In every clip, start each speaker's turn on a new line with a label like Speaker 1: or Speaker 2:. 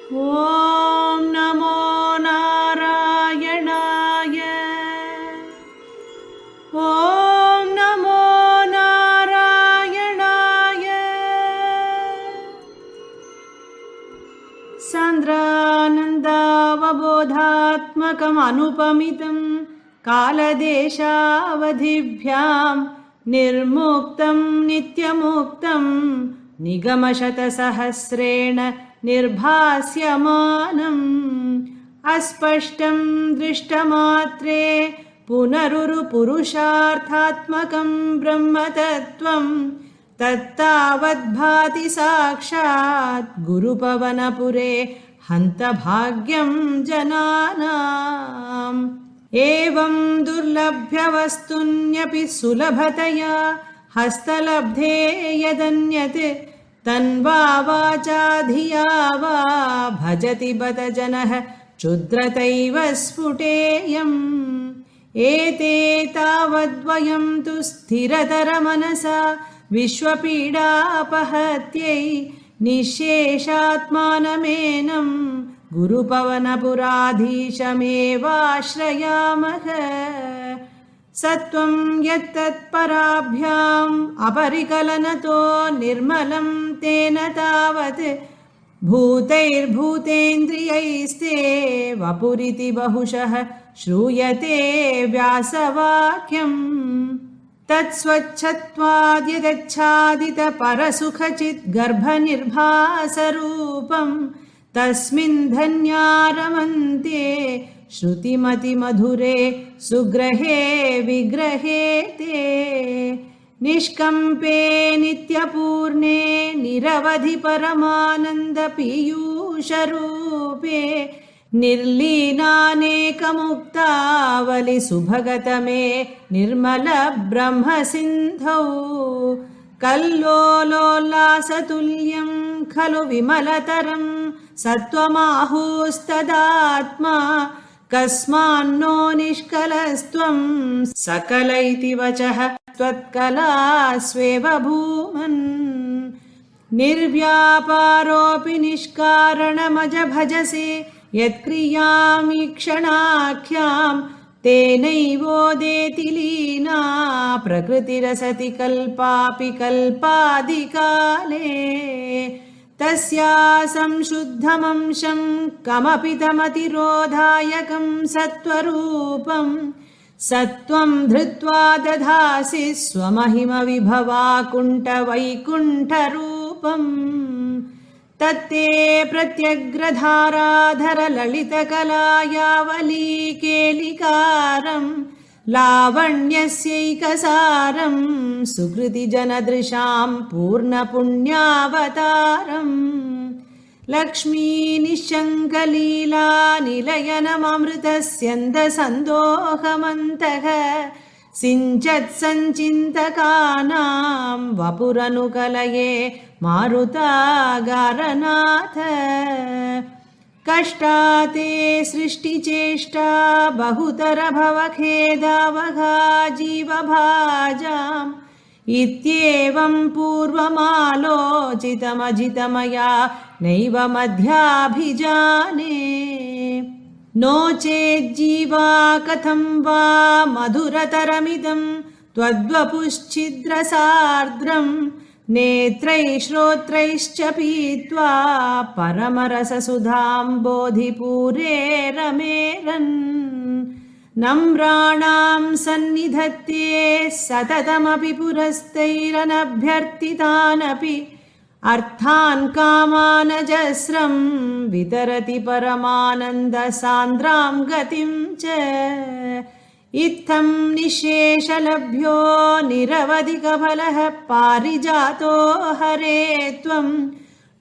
Speaker 1: ॐ नमो नारायणाय। ॐ नमो नारायणाय। सान्द्रानन्दावबोधात्मकमनुपमितं कालदेशावधिभ्यां निर्मुक्तं नित्यमुक्तं निगमशतसहस्रेण निर्भास्यमानम् अस्पष्टं दृष्टमात्रे पुनरुरुपुरुषार्थात्मकं ब्रह्मतत्त्वं तत्तावद्भाति साक्षात् गुरुपवनपुरे हन्तभाग्यं जनानाम्। एवं दुर्लभ्यवस्तुन्यपि सुलभतया हस्तलब्धे यदन्यत् तन्वा वाचा धिया वा भजति बत जनः क्षुद्रतैव स्फुटेयम्। एते तावद्वयं तु स्थिरतरमनसा विश्वपीडापहत्यै निःशेषात्मानमेनं गुरुपवनपुराधीशमेवाश्रयामः। सत्वं यत्तत्पराभ्याम् अपरिकलनतो निर्मलं तेन तावत् भूतैर्भूतेन्द्रियैस्ते वपुरिति बहुशः श्रूयते व्यासवाक्यम्। तत्स्वच्छत्वाद्यदच्छादितपरसुखचिद्गर्भनिर्भासरूपं तस्मिन् धन्यारमन्ते श्रुतिमतिमधुरे सुग्रहे विग्रहे ते। निष्कम्पे नित्यपूर्णे निरवधि परमानन्दपीयूषरूपे निर्लीनानेकमुक्तावलिसुभगतमे निर्मलब्रह्मसिन्धौ। कल्लोलोल्लासतुल्यं खलु विमलतरं सत्त्वमाहुस्तदात्मा कस्मान्नो निष्कलस्त्वं सकल इति वचः त्वत्कलास्वेव भूमन्। निर्व्यापारोऽपि निष्कारणमज भजसे यत्क्रियामीक्षणाख्यां तेनैवोदेति लीना प्रकृतिरसति कल्पापि कल्पादिकाले। तस्या संशुद्धमंशं कमपि तमतिरोधायकं सत्त्वरूपं सत्त्वं धृत्वा दधासि स्वमहिमविभवाकुण्ठवैकुण्ठरूपम्। तत्ते प्रत्यग्रधाराधरललितकलायावलीकेलिकारं लावण्यस्यैकसारं सुकृतिजनदृशां पूर्णपुण्यावतारम्। लक्ष्मीनिःशङ्कलीला निलयनममृतस्यन्दसन्दोहमन्तः सिञ्चत्सञ्चिन्तकानां वपुरनुकलये मारुतागारनाथ। कष्टाते सृष्टिचेष्टा बहुतर भवखेदावहा जीवभाजाम् इत्येवं पूर्वमालोचितमजितमया नैव मध्याभिजाने। नो चेज्जीवा कथं वा मधुरतरमिदं त्वद्वपुश्छिद्रसार्द्रं नेत्रैः श्रोत्रैश्च पीत्वा परमरससुधां बोधिपूरे रमेरन्। नम्राणां सन्निधत्ते सततमपि पुरस्तैरनभ्यर्थितानपि अर्थान् कामानजस्रं वितरति परमानन्दसान्द्रां गतिं च। इत्थं निःशेषलभ्यो निरवधिकफलः पारिजातो हरे त्वं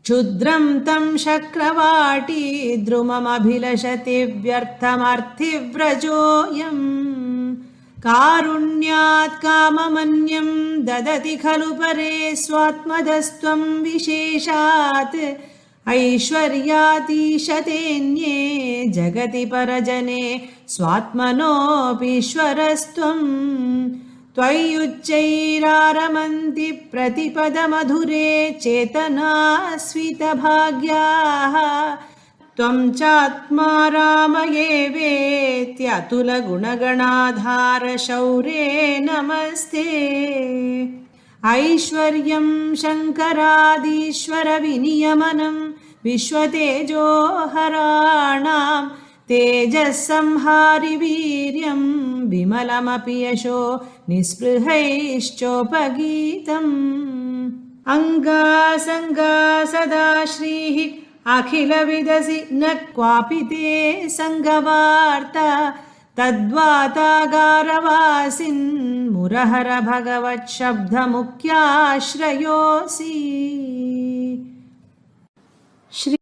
Speaker 1: क्षुद्रं तं शक्रवाटी द्रुममभिलषति व्यर्थमर्थिव्रजोऽयम्। कारुण्यात् काममन्यं ददति खलु परे स्वात्मदस्त्वं विशेषात् ऐश्वर्यातीशतेऽन्ये जगति परजने स्वात्मनोऽपीश्वरस्त्वं। त्वय्युच्चैरारमन्ति प्रतिपदमधुरे चेतनास्वितभाग्याः त्वं चात्मा राम एवेत्यतुलगुणगणाधार शौर्ये नमस्ते ऐश्वर्यं शङ्करादीश्वर विनियमनं विश्वतेजोहराणां तेजस्संहारि वीर्यं विमलमपि यशो निःस्पृहैश्चोपगीतम् अङ्गासङ्गा सदा श्रीः अखिलविदसि न क्वापि ते सङ्गवार्ता तद्वातागारवासिन् मुरहर भगवच्छब्दमुख्याश्रयोऽसि। श्री